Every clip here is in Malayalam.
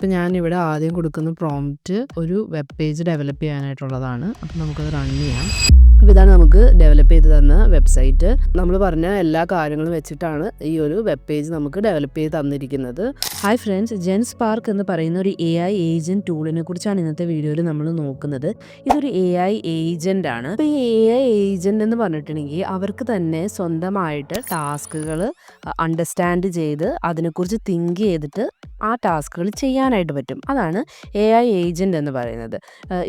ഇപ്പോൾ ഞാനിവിടെ ആദ്യം കൊടുക്കുന്ന പ്രോംപ്റ്റ് ഒരു വെബ് പേജ് ഡെവലപ്പ് ചെയ്യാനായിട്ടുള്ളതാണ്. അപ്പോൾ നമുക്കത് റൺ ചെയ്യാം. അപ്പോൾ ഇതാണ് നമുക്ക് ഡെവലപ്പ് ചെയ്ത് തന്ന വെബ്സൈറ്റ്. നമ്മൾ പറഞ്ഞ എല്ലാ കാര്യങ്ങളും വെച്ചിട്ടാണ് ഈ ഒരു വെബ് പേജ് നമുക്ക് ഡെവലപ്പ് ചെയ്ത് തന്നിരിക്കുന്നത്. ഹായ് ഫ്രണ്ട്സ്, ജെൻസ്പാർക്ക് എന്ന് പറയുന്ന ഒരു AI ഏജൻറ്റ് ടൂളിനെ കുറിച്ചാണ് ഇന്നത്തെ വീഡിയോയിൽ നമ്മൾ നോക്കുന്നത്. ഇതൊരു AI ഏജൻ്റ് ആണ്. അപ്പോൾ ഈ AI ഏജൻ്റ് എന്ന് പറഞ്ഞിട്ടുണ്ടെങ്കിൽ അവർക്ക് തന്നെ സ്വന്തമായിട്ട് ടാസ്കുകൾ അണ്ടർസ്റ്റാൻഡ് ചെയ്ത് അതിനെക്കുറിച്ച് തിങ്ക് ചെയ്തിട്ട് ആ ടാസ്കുകൾ ചെയ്യാനായിട്ട് പറ്റും. അതാണ് AI ഏജൻ്റ് എന്ന് പറയുന്നത്.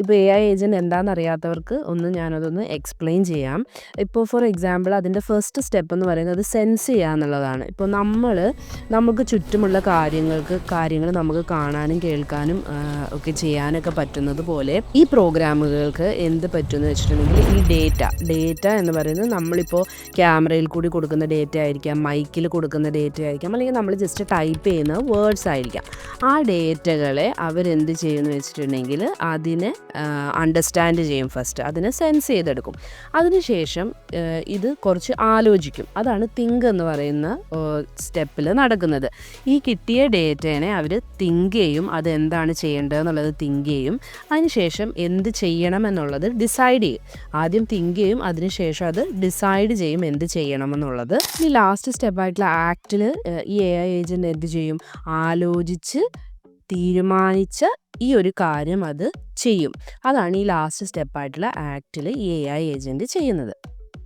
ഇപ്പോൾ AI ഏജൻ്റ് എന്താണെന്ന് അറിയാത്തവർക്ക് ഞാനതൊന്ന് എക്സ്പ്ലെയിൻ ചെയ്യാം. ഇപ്പോൾ ഫോർ എക്സാമ്പിൾ അതിൻ്റെ ഫസ്റ്റ് സ്റ്റെപ്പ് എന്ന് പറയുന്നത് സെൻസ് ചെയ്യുക എന്നുള്ളതാണ്. ഇപ്പോൾ നമുക്ക് ചുറ്റുമുള്ള കാര്യങ്ങൾ നമുക്ക് കാണാനും കേൾക്കാനും ഒക്കെ ചെയ്യാനൊക്കെ പറ്റുന്നത് പോലെ ഈ പ്രോഗ്രാമുകൾക്ക് എന്ത് പറ്റുമെന്ന് വെച്ചിട്ടുണ്ടെങ്കിൽ ഈ ഡേറ്റ എന്ന് പറയുന്നത് നമ്മളിപ്പോൾ ക്യാമറയിൽ കൂടി കൊടുക്കുന്ന ഡേറ്റ ആയിരിക്കാം, മൈക്കിൽ കൊടുക്കുന്ന ഡേറ്റ ആയിരിക്കാം, അല്ലെങ്കിൽ നമ്മൾ ജസ്റ്റ് ടൈപ്പ് ചെയ്യുന്ന വേർഡ്സ് ആയിരിക്കാം. ആ ഡേറ്റകളെ അവരെന്ത് ചെയ്യുമെന്ന് വെച്ചിട്ടുണ്ടെങ്കിൽ അതിനെ അണ്ടർസ്റ്റാൻഡ് ചെയ്യും. ഫസ്റ്റ് അതിനെ സെൻസ് ചെയ്തെടുക്കും. അതിനുശേഷം ഇത് കുറച്ച് ആലോചിക്കും. അതാണ് തിങ്ക് എന്ന് പറയുന്ന സ്റ്റെപ്പിൽ നടക്കുന്നത്. ഈ കിട്ടിയ ഡേറ്റേനെ അവർ തിങ്ക് ചെയ്യും, അതെന്താണ് ചെയ്യേണ്ടതെന്നുള്ളത് തിങ്ക് ചെയ്യും. അതിനുശേഷം എന്ത് ചെയ്യണം എന്നുള്ളത് ഡിസൈഡ് ചെയ്യും. ആദ്യം തിങ്ക് ചെയ്യും, അതിനുശേഷം അത് ഡിസൈഡ് ചെയ്യും എന്ത് ചെയ്യണമെന്നുള്ളത്. ഈ ലാസ്റ്റ് സ്റ്റെപ്പായിട്ടുള്ള ആക്റ്റിൽ ഈ AI ഏജൻറ്റ് എന്ത് ചെയ്യും? ആലോചിച്ച് തീരുമാനിച്ച ഈ ഒരു കാര്യം അത് ചെയ്യും. അതാണ് ഈ ലാസ്റ്റ് സ്റ്റെപ്പായിട്ടുള്ള ആക്റ്റിൽ ഈ AI ഏജൻറ്റ് ചെയ്യുന്നത്.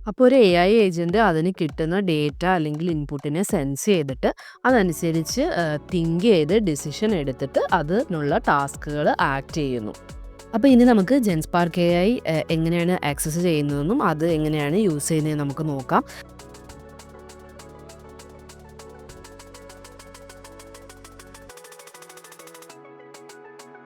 അപ്പോൾ ഒരു AI ഏജൻറ്റ് അതിന് കിട്ടുന്ന ഡേറ്റ അല്ലെങ്കിൽ ഇൻപുട്ടിനെ സെൻസ് ചെയ്തിട്ട് അതനുസരിച്ച് തിങ്ക് ചെയ്ത് ഡിസിഷൻ എടുത്തിട്ട് അതിനുള്ള ടാസ്കുകൾ ആക്ട് ചെയ്യുന്നു. അപ്പോൾ ഇനി നമുക്ക് ജെൻസ്പാർക്ക് AI എങ്ങനെയാണ് ആക്സസ് ചെയ്യുന്നതെന്നും അത് എങ്ങനെയാണ് യൂസ് ചെയ്യുന്നതെന്ന് നമുക്ക് നോക്കാം.